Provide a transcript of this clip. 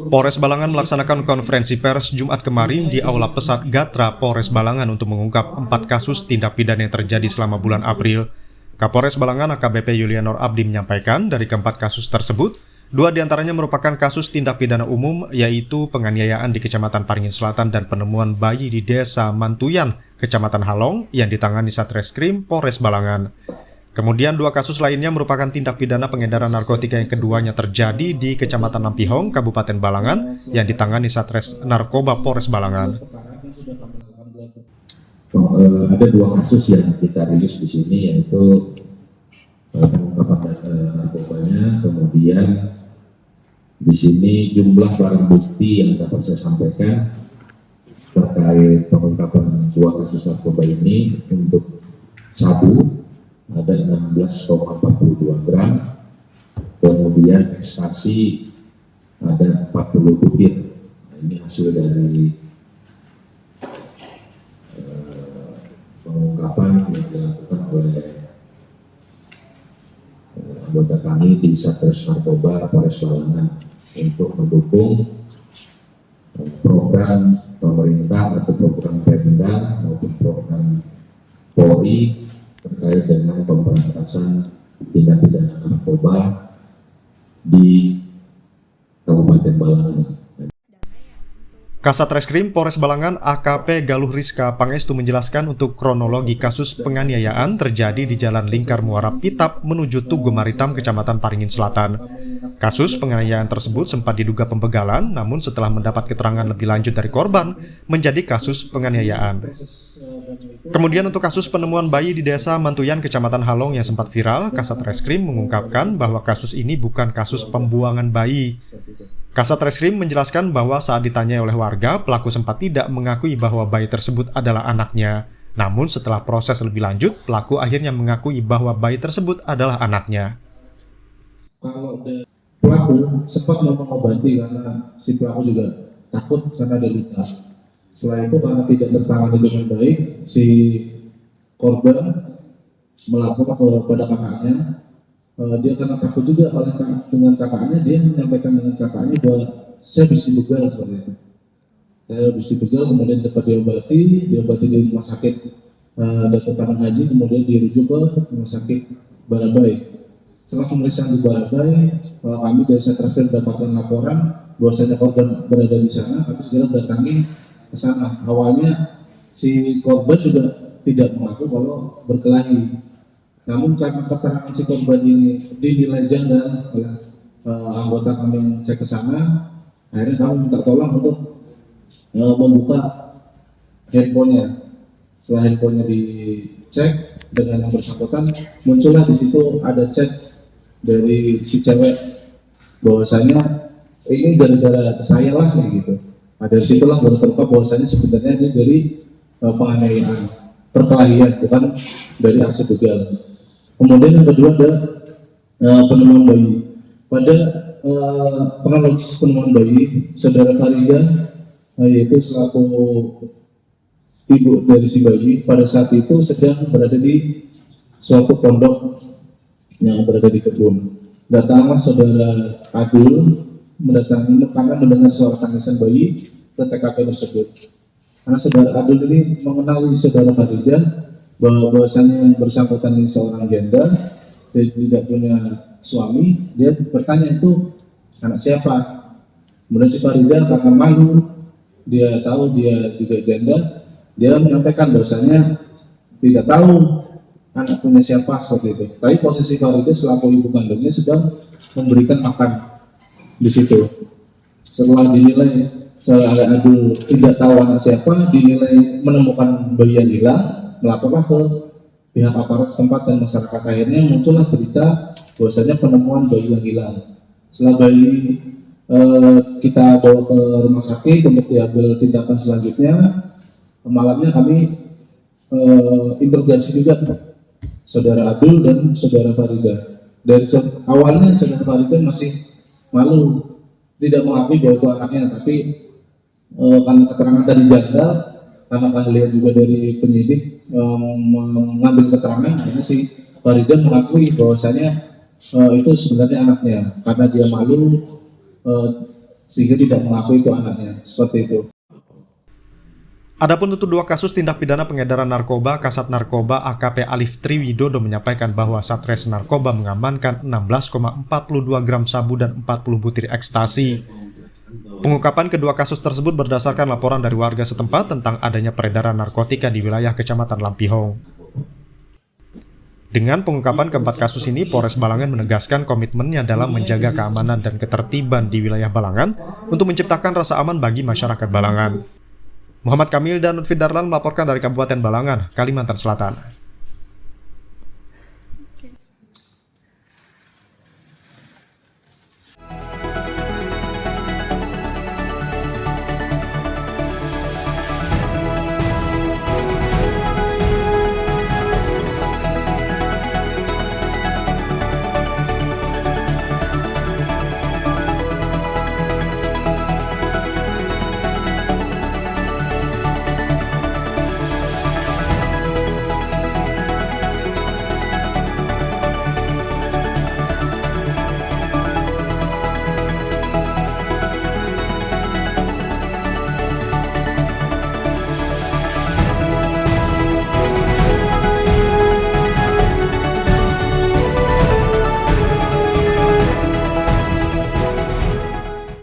Polres Balangan melaksanakan konferensi pers Jumat kemarin di Aula Pesat Gatra Polres Balangan untuk mengungkap 4 kasus tindak pidana yang terjadi selama bulan April. Kapolres Balangan AKBP Yulianor Abdi menyampaikan dari keempat kasus tersebut, 2 diantaranya merupakan kasus tindak pidana umum, yaitu penganiayaan di Kecamatan Paringin Selatan dan penemuan bayi di Desa Mantuyan, Kecamatan Halong, yang ditangani Satreskrim Polres Balangan. Kemudian 2 kasus lainnya merupakan tindak pidana pengedaran narkotika yang keduanya terjadi di Kecamatan Nampihong, Kabupaten Balangan, yang ditangani Satres Narkoba Polres Balangan. Ada 2 kasus yang kita rilis di sini, yaitu pengungkapan narkobanya, kemudian di sini jumlah barang bukti yang dapat saya sampaikan terkait pengungkapan 2 kasus narkoba ini. Untuk sabu ada 16,42 gram, kemudian ekstasi ada 40 butir. Nah, ini hasil dari pengungkapan yang dilakukan oleh anggota kami di Satres Narkoba Polres Balangan untuk mendukung program pemerintah atau program Pemda maupun program Polri terkait dengan pemberantasan tindak pidana narkoba di Kabupaten Balangan. Kasat Reskrim Polres Balangan AKP Galuh Rizka Pangestu menjelaskan untuk kronologi kasus penganiayaan terjadi di Jalan Lingkar Muara Pitap menuju Tugu Maritam, Kecamatan Paringin Selatan. Kasus penganiayaan tersebut sempat diduga pembegalan, namun setelah mendapat keterangan lebih lanjut dari korban, menjadi kasus penganiayaan. Kemudian untuk kasus penemuan bayi di Desa Mantuyan, Kecamatan Halong yang sempat viral, Kasat Reskrim mengungkapkan bahwa kasus ini bukan kasus pembuangan bayi. Kasat Reskrim menjelaskan bahwa saat ditanyai oleh warga, pelaku sempat tidak mengakui bahwa bayi tersebut adalah anaknya. Namun setelah proses lebih lanjut, pelaku akhirnya mengakui bahwa bayi tersebut adalah anaknya. Kalau pelaku sempat mengobati karena si pelaku juga takut karena ada luka. Setelah itu karena tidak tertangani dengan baik, si korban melapor kepada kakaknya. Dia karena takut juga dengan kakaknya, dia menyampaikan dengan kakaknya bahwa saya bisa begal seperti itu. Saya bisa begal, kemudian cepat diobati di rumah sakit Datuk Padang Haji, kemudian dirujuk ke rumah sakit Barabai. Setelah pemeriksaan di Barabai, kami dari Satreskrim mendapatkan laporan bahwasanya korban berada di sana, tapi segera datangi ke sana. Awalnya si korban juga tidak mengaku kalau berkelahi. Namun karena keterangan si korban ini dinilai janggal oleh anggota kami yang cek ke sana, akhirnya kami minta tolong untuk membuka handphonenya. Setelah handphonenya dicek dengan yang bersangkutan, muncullah di situ ada chat dari si cewek bahwasanya ini gara-gara saya lah kayak gitu. Nah, dari situlah baru terungkap bahwasanya sebenarnya ini dari penganiayaan, perkelahian, bukan dari aksi begal. Kemudian yang kedua ada penemuan bayi. Pada kronologis penemuan bayi, saudara Farida yaitu selaku ibu dari si bayi pada saat itu sedang berada di suatu pondok yang berada di kebun. Datanglah saudara Adul mendatangi karena mendengar suara tangisan bayi ke TKP tersebut. Karena saudara Adul ini mengenali saudara Farida bahwasanya yang bersangkutan ini seorang janda, dia tidak punya suami. Dia bertanya itu anak siapa. Kemudian si Farida karena malu, dia tahu dia tidak janda, dia menyampaikan bahwasanya tidak tahu anak punya siapa seperti itu. Tapi posisi Farida selaku ibu kandungnya sedang memberikan makan di situ. Setelah dinilai seorang Adul tidak tahu anak siapa, dinilai menemukan bayi yang hilang, melaporkan ke pihak aparat setempat dan masyarakat. Akhirnya muncullah berita bahwasanya penemuan bayi yang hilang. Setelah bayi kita bawa ke rumah sakit untuk diambil tindakan selanjutnya, malamnya kami interogasi juga saudara Abdul dan saudara Farida. Dari awalnya saudara Farida masih malu, tidak mengakui bahwa itu anaknya, tapi karena keterangan tadi janggal, karena keahlian juga dari penyidik mengambil keterangan, akhirnya si Farida mengakui bahwasanya itu sebenarnya anaknya. Karena dia malu, sehingga tidak mengakui itu anaknya, seperti itu. Adapun untuk 2 kasus tindak pidana pengedaran narkoba, Kasat Narkoba AKP Alif Triwidodo menyampaikan bahwa Satres Narkoba mengamankan 16,42 gram sabu dan 40 butir ekstasi. Pengungkapan kedua kasus tersebut berdasarkan laporan dari warga setempat tentang adanya peredaran narkotika di wilayah Kecamatan Lampihong. Dengan pengungkapan keempat kasus ini, Polres Balangan menegaskan komitmennya dalam menjaga keamanan dan ketertiban di wilayah Balangan untuk menciptakan rasa aman bagi masyarakat Balangan. Muhammad Kamil dan Lutfi Darlan melaporkan dari Kabupaten Balangan, Kalimantan Selatan.